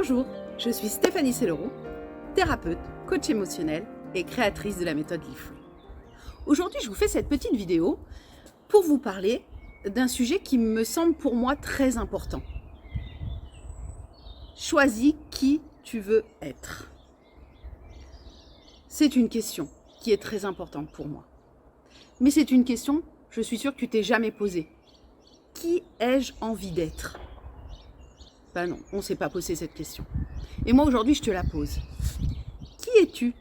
Bonjour, je suis Stéphanie Selleroux, thérapeute, coach émotionnel et créatrice de la méthode Live Free. Aujourd'hui, je vous fais cette petite vidéo pour vous parler d'un sujet qui me semble pour moi très important. Choisis qui tu veux être. C'est une question qui est très importante pour moi. Mais c'est une question, je suis sûre que tu t'es jamais posée. Qui ai-je envie d'être ? Ben non, on ne s'est pas posé cette question. Et moi aujourd'hui, je te la pose. Qui es-tu ?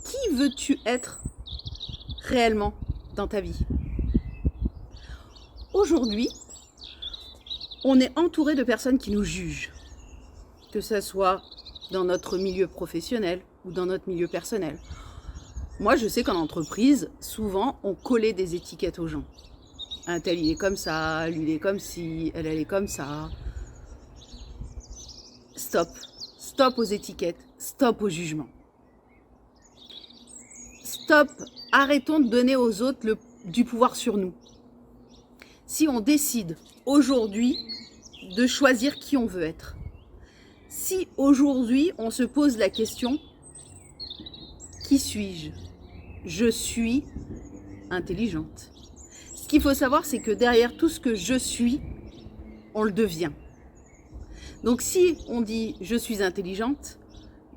Qui veux-tu être réellement dans ta vie ? Aujourd'hui, on est entouré de personnes qui nous jugent. Que ce soit dans notre milieu professionnel ou dans notre milieu personnel. Moi, je sais qu'en entreprise, souvent, on collait des étiquettes aux gens. Un tel, il est comme ça, lui, il est comme ci, elle est comme ça. Stop. Stop aux étiquettes. Stop au jugement. Stop. Arrêtons de donner aux autres du pouvoir sur nous. Si on décide aujourd'hui de choisir qui on veut être, si aujourd'hui on se pose la question, qui suis-je ? Je suis intelligente. Ce qu'il faut savoir, c'est que derrière tout ce que je suis, on le devient. Donc si on dit « je suis intelligente »,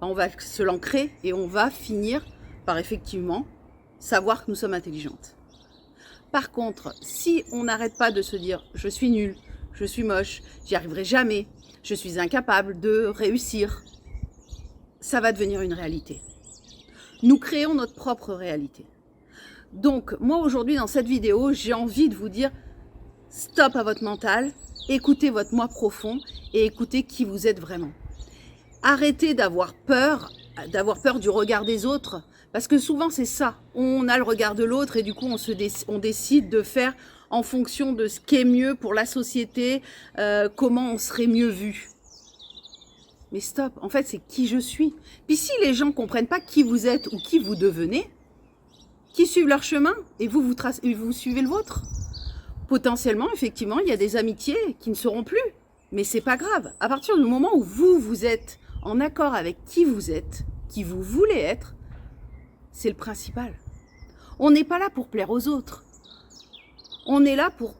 on va se l'ancrer et on va finir par effectivement savoir que nous sommes intelligentes. Par contre, si on n'arrête pas de se dire « je suis nulle, je suis moche, j'y arriverai jamais, je suis incapable de réussir », ça va devenir une réalité. Nous créons notre propre réalité. Donc, moi aujourd'hui dans cette vidéo, j'ai envie de vous dire « stop à votre mental ». Écoutez votre moi profond et écoutez qui vous êtes vraiment. Arrêtez d'avoir peur du regard des autres, parce que souvent c'est ça. On a le regard de l'autre et du coup on décide de faire en fonction de ce qui est mieux pour la société, comment on serait mieux vu. Mais stop, en fait c'est qui je suis. Puis si les gens ne comprennent pas qui vous êtes ou qui vous devenez, qui suivent leur chemin et vous suivez le vôtre. Potentiellement, effectivement, il y a des amitiés qui ne seront plus. Mais c'est pas grave. À partir du moment où vous êtes en accord avec qui vous êtes, qui vous voulez être, c'est le principal. On n'est pas là pour plaire aux autres. On est là pour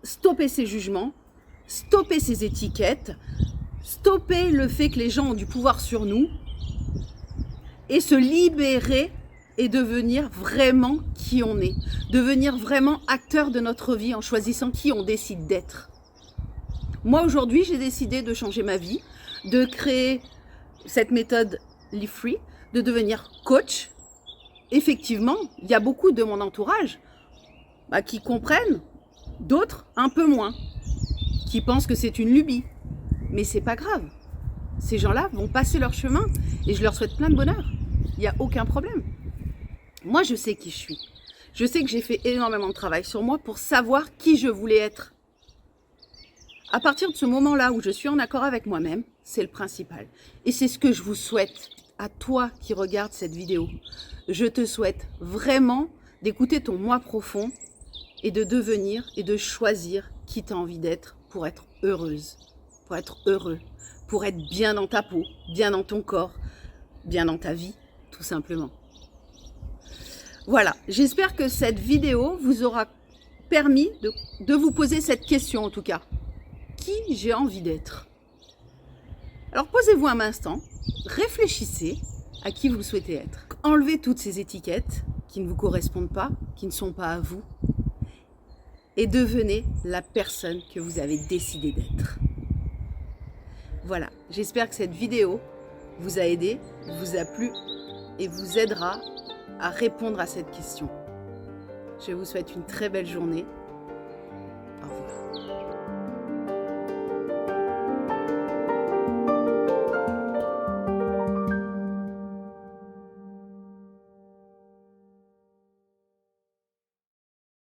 stopper ces jugements, stopper ces étiquettes, stopper le fait que les gens ont du pouvoir sur nous et se libérer et devenir vraiment qui on est. Devenir vraiment acteur de notre vie en choisissant qui on décide d'être. Moi, aujourd'hui, j'ai décidé de changer ma vie, de créer cette méthode Live Free, de devenir coach. Effectivement, il y a beaucoup de mon entourage qui comprennent, d'autres un peu moins, qui pensent que c'est une lubie. Mais c'est pas grave. Ces gens-là vont passer leur chemin et je leur souhaite plein de bonheur. Il n'y a aucun problème. Moi, je sais qui je suis. Je sais que j'ai fait énormément de travail sur moi pour savoir qui je voulais être. À partir de ce moment-là où je suis en accord avec moi-même, c'est le principal. Et c'est ce que je vous souhaite à toi qui regardes cette vidéo. Je te souhaite vraiment d'écouter ton moi profond et de devenir et de choisir qui tu as envie d'être pour être heureuse, pour être heureux, pour être bien dans ta peau, bien dans ton corps, bien dans ta vie, tout simplement. Voilà, j'espère que cette vidéo vous aura permis de vous poser cette question en tout cas. Qui j'ai envie d'être ? Alors posez-vous un instant, réfléchissez à qui vous souhaitez être. Enlevez toutes ces étiquettes qui ne vous correspondent pas, qui ne sont pas à vous, et devenez la personne que vous avez décidé d'être. Voilà, j'espère que cette vidéo vous a aidé, vous a plu et vous aidera à répondre à cette question. Je vous souhaite une très belle journée. Au revoir.